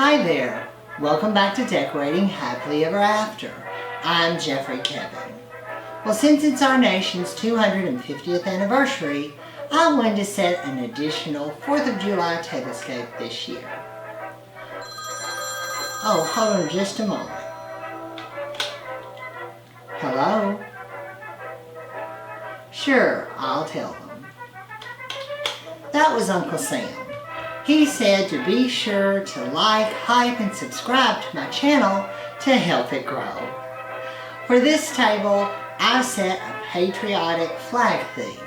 Hi there, welcome back to Decorating Happily Ever After. I'm Jeffrey Kevin. Well, since it's our nation's 250th anniversary, I wanted to set an additional 4th of July tablescape this year. Oh, hold on just a moment. Hello? Sure, I'll tell them. That was Uncle Sam. He said to be sure to like, hype, and subscribe to my channel to help it grow. For this table, I set a patriotic flag theme.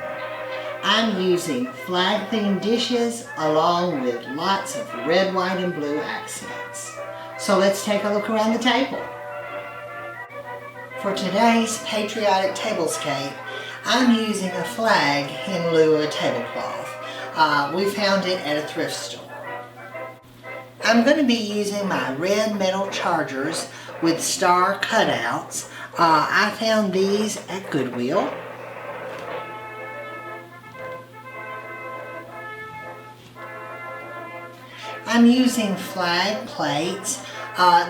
I'm using flag-themed dishes along with lots of red, white, and blue accents. So let's take a look around the table. For today's patriotic tablescape, I'm using a flag in lieu of a tablecloth. We found it at a thrift store. I'm going to be using my red metal chargers with star cutouts. I found these at Goodwill. I'm using flag plates.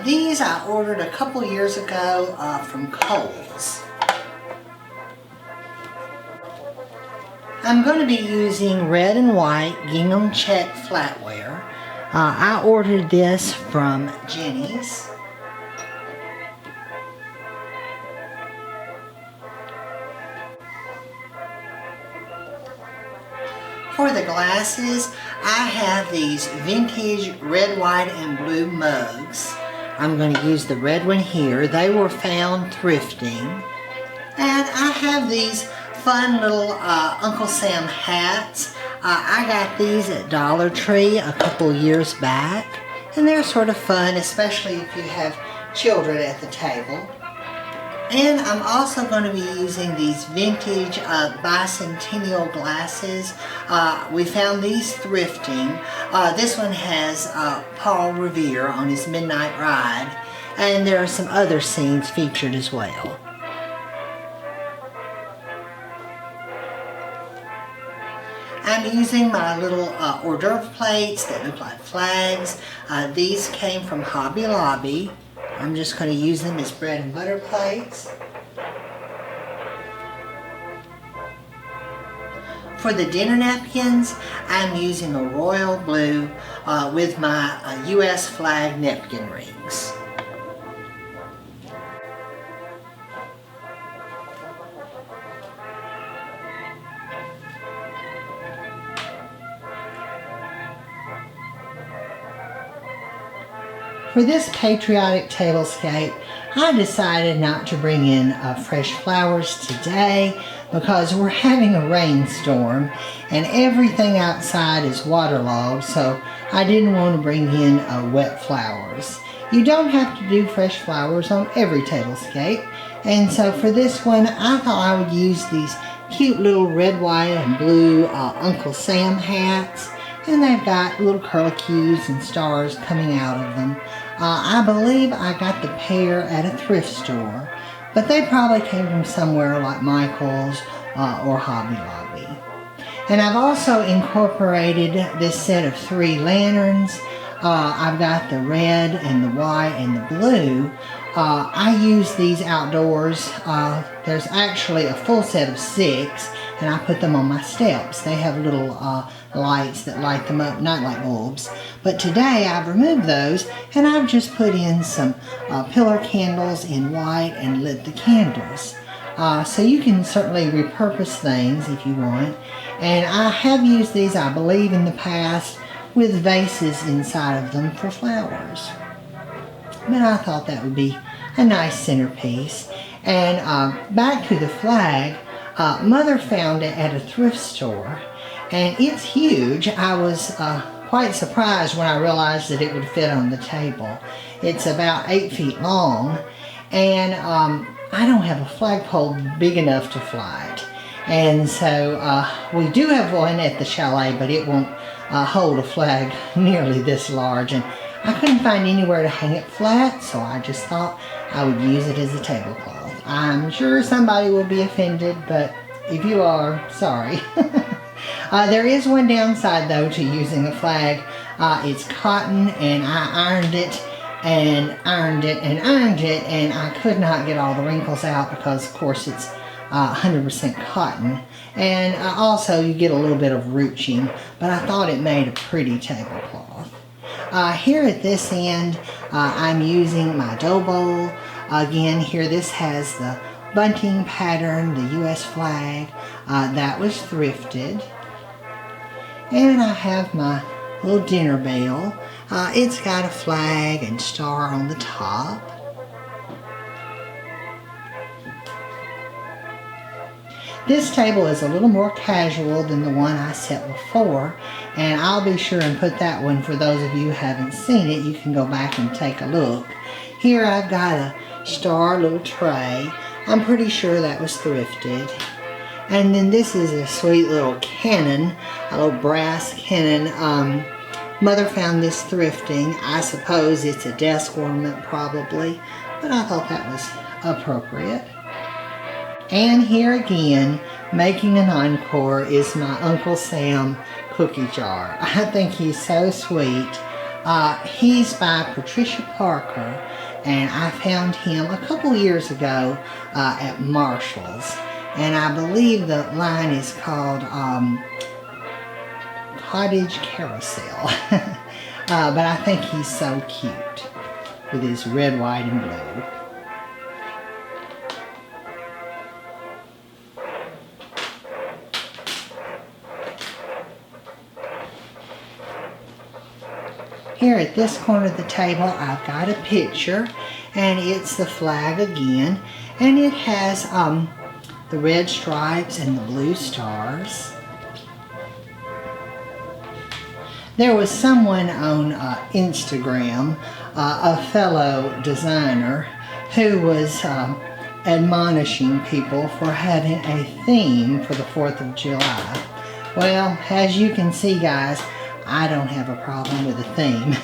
These I ordered a couple years ago from Kohl's. I'm going to be using red and white gingham check flatware. I ordered this from Jenny's. For the glasses, I have these vintage red, white, and blue mugs. I'm going to use the red one here. They were found thrifting. And I have these fun little Uncle Sam hats. I got these at Dollar Tree a couple years back. And they're sort of fun, especially if you have children at the table. And I'm also going to be using these vintage bicentennial glasses. We found these thrifting. This one has Paul Revere on his midnight ride. And there are some other scenes featured as well. I'm using my little hors d'oeuvre plates that look like flags. These came from Hobby Lobby. I'm just going to use them as bread and butter plates. For the dinner napkins, I'm using a royal blue with my U.S. flag napkin rings. For this patriotic tablescape, I decided not to bring in fresh flowers today because we're having a rainstorm and everything outside is waterlogged, so I didn't want to bring in wet flowers. You don't have to do fresh flowers on every tablescape, and so for this one I thought I would use these cute little red, white, and blue Uncle Sam hats, and they've got little curlicues and stars coming out of them. I believe I got the pair at a thrift store, but they probably came from somewhere like Michael's or Hobby Lobby. And I've also incorporated this set of 3 lanterns. I've got the red and the white and the blue. I use these outdoors. There's actually a full set of 6, and I put them on my steps. They have little lights that light them up, not like bulbs. But today I've removed those, and I've just put in some pillar candles in white and lit the candles. So you can certainly repurpose things if you want. And I have used these, I believe, in the past with vases inside of them for flowers. But I thought that would be a nice centerpiece. And back to the flag, Mother found it at a thrift store, and it's huge. I was quite surprised when I realized that it would fit on the table. It's about 8 feet long, and I don't have a flagpole big enough to fly it. And so we do have one at the chalet, but it won't hold a flag nearly this large. And I couldn't find anywhere to hang it flat, so I just thought I would use it as a tablecloth. I'm sure somebody will be offended, but if you are, sorry. There is one downside though to using a flag. It's cotton, and I ironed it and ironed it and ironed it, and I could not get all the wrinkles out because of course it's 100% cotton, and also you get a little bit of ruching, but I thought it made a pretty tablecloth. Here at this end, I'm using my dough bowl. Again, here this has the bunting pattern, the US flag, that was thrifted. And I have my little dinner bell. It's got a flag and star on the top. This table is a little more casual than the one I set before, and I'll be sure and put that one, for those of you who haven't seen it, you can go back and take a look. Here I've got a star little tray. I'm pretty sure that was thrifted. And then this is a sweet little cannon, a little brass cannon. Mother found this thrifting. I suppose it's a desk ornament probably, but I thought that was appropriate. And here again, making an encore, is my Uncle Sam cookie jar. I think he's so sweet. He's by Patricia Parker, and I found him a couple years ago at Marshall's. And I believe the line is called Cottage Carousel. But I think he's so cute with his red, white, and blue. Here at this corner of the table, I've got a picture, and it's the flag again, and it has the red stripes and the blue stars. There was someone on Instagram, a fellow designer, who was admonishing people for having a theme for the 4th of July. Well, as you can see, guys, I don't have a problem with a theme.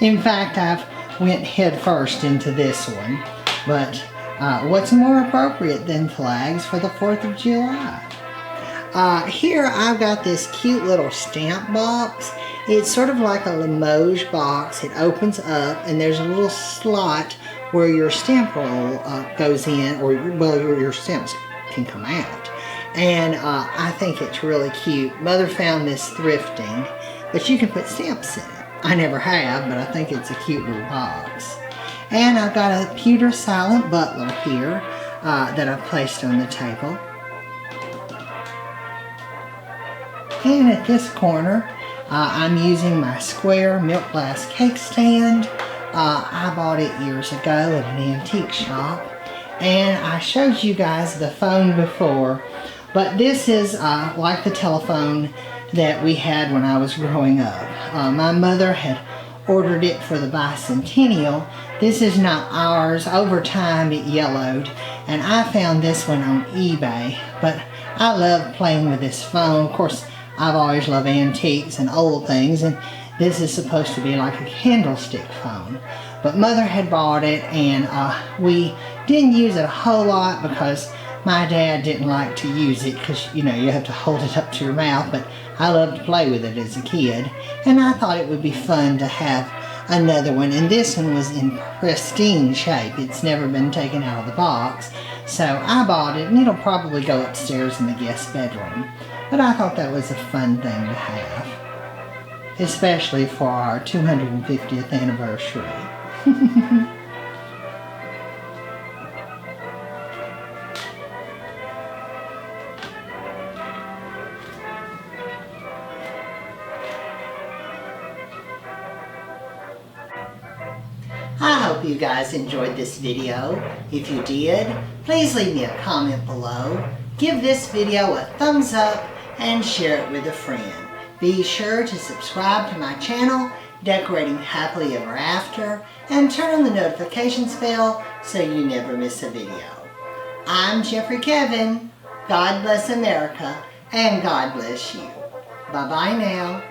In fact, I've went head first into this one. But what's more appropriate than flags for the 4th of July? Here I've got this cute little stamp box. It's sort of like a Limoges box. It opens up and there's a little slot where your stamp roll goes in, or your stamps can come out. And I think it's really cute. Mother found this thrifting, but you can put stamps in it. I never have, but I think it's a cute little box. And I've got a pewter silent butler here that I've placed on the table. And at this corner, I'm using my square milk glass cake stand. I bought it years ago at an antique shop. And I showed you guys the phone before. But this is like the telephone that we had when I was growing up. My mother had ordered it for the bicentennial. This is not ours. Over time it yellowed, and I found this one on eBay. But I love playing with this phone. Of course, I've always loved antiques and old things, and this is supposed to be like a candlestick phone. But Mother had bought it, and we didn't use it a whole lot because my dad didn't like to use it because, you know, you have to hold it up to your mouth, but I loved to play with it as a kid, and I thought it would be fun to have another one. And this one was in pristine shape. It's never been taken out of the box, so I bought it, and it'll probably go upstairs in the guest bedroom. But I thought that was a fun thing to have, especially for our 250th anniversary. I hope you guys enjoyed this video. If you did, please leave me a comment below. Give this video a thumbs up and share it with a friend. Be sure to subscribe to my channel, Decorating Happily Ever After, and turn on the notifications bell so you never miss a video. I'm Jeffrey Kevin. God bless America, and God bless you. Bye-bye now.